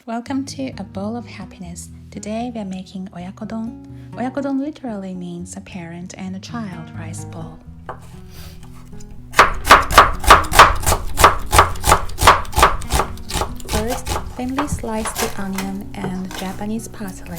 Welcome to a bowl of happiness. Today we are making Oyakodon. Oyakodon literally means a parent and a child rice bowl. First, thinly slice the onion and Japanese parsley.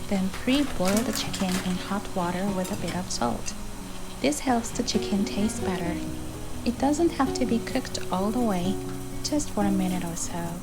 Then pre-boil the chicken in hot water with a bit of salt. This helps the chicken taste better. It doesn't have to be cooked all the way, just for a minute or so.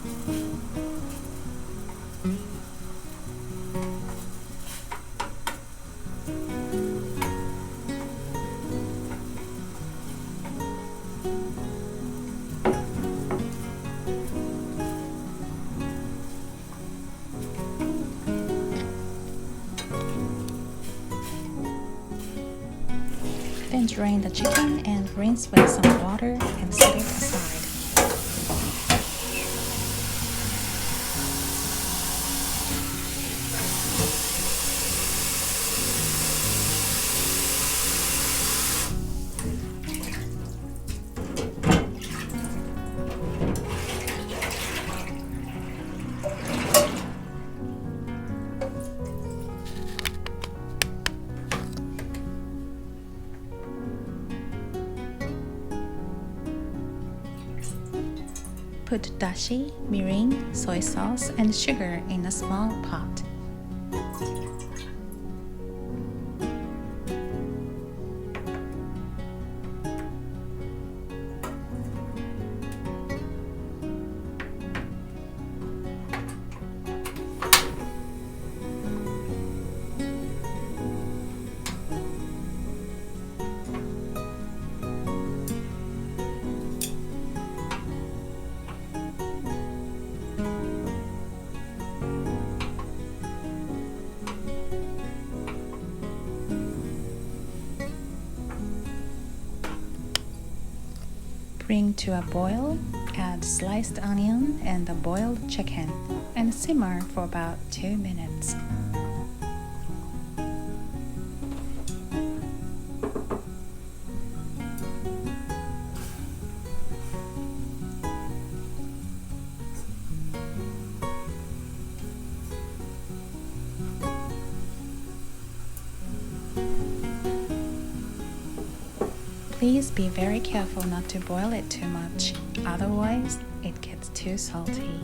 Then drain the chicken and rinse with some water and set it aside. Put dashi, mirin, soy sauce, and sugar in a small pot. Bring to a boil, add sliced onion and the boiled chicken, and simmer for about 2 minutes. Please be very careful not to boil it too much, otherwise it gets too salty.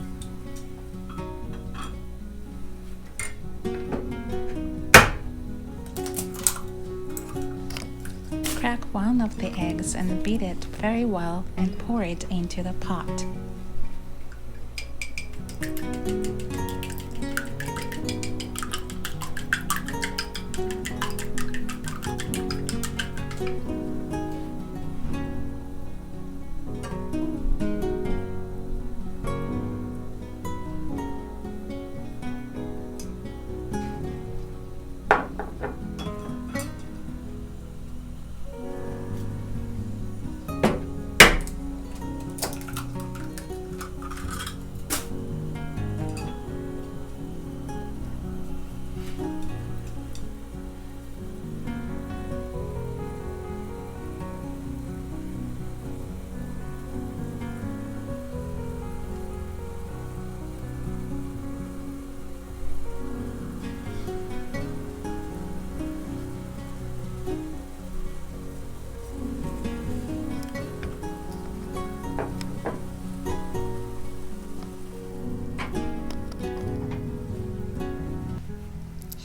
Crack one of the eggs and beat it very well and pour it into the pot.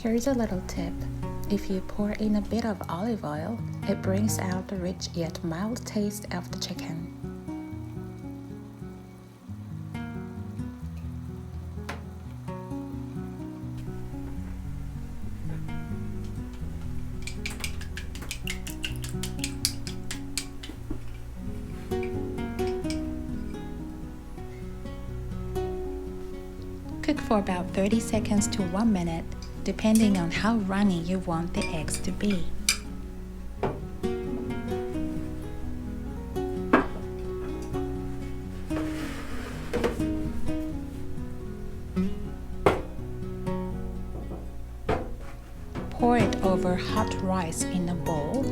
Here's a little tip. If you pour in a bit of olive oil, it brings out the rich yet mild taste of the chicken. Cook for about 30 seconds to 1 minute, depending on how runny you want the eggs to be. pour it over hot rice in a bowl.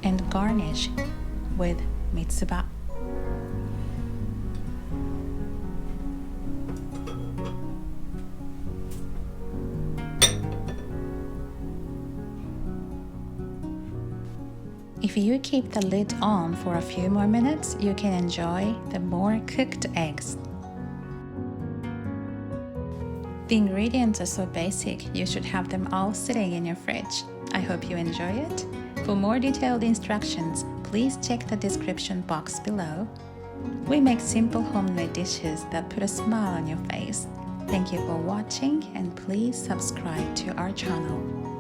And garnish with mitsuba. If you keep the lid on for a few more minutes, you can enjoy the more cooked eggs. The ingredients are so basic, you should have them all sitting in your fridge. I hope you enjoy it. For more detailed instructions, please check the description box below. We make simple homemade dishes that put a smile on your face. Thank you for watching and please subscribe to our channel.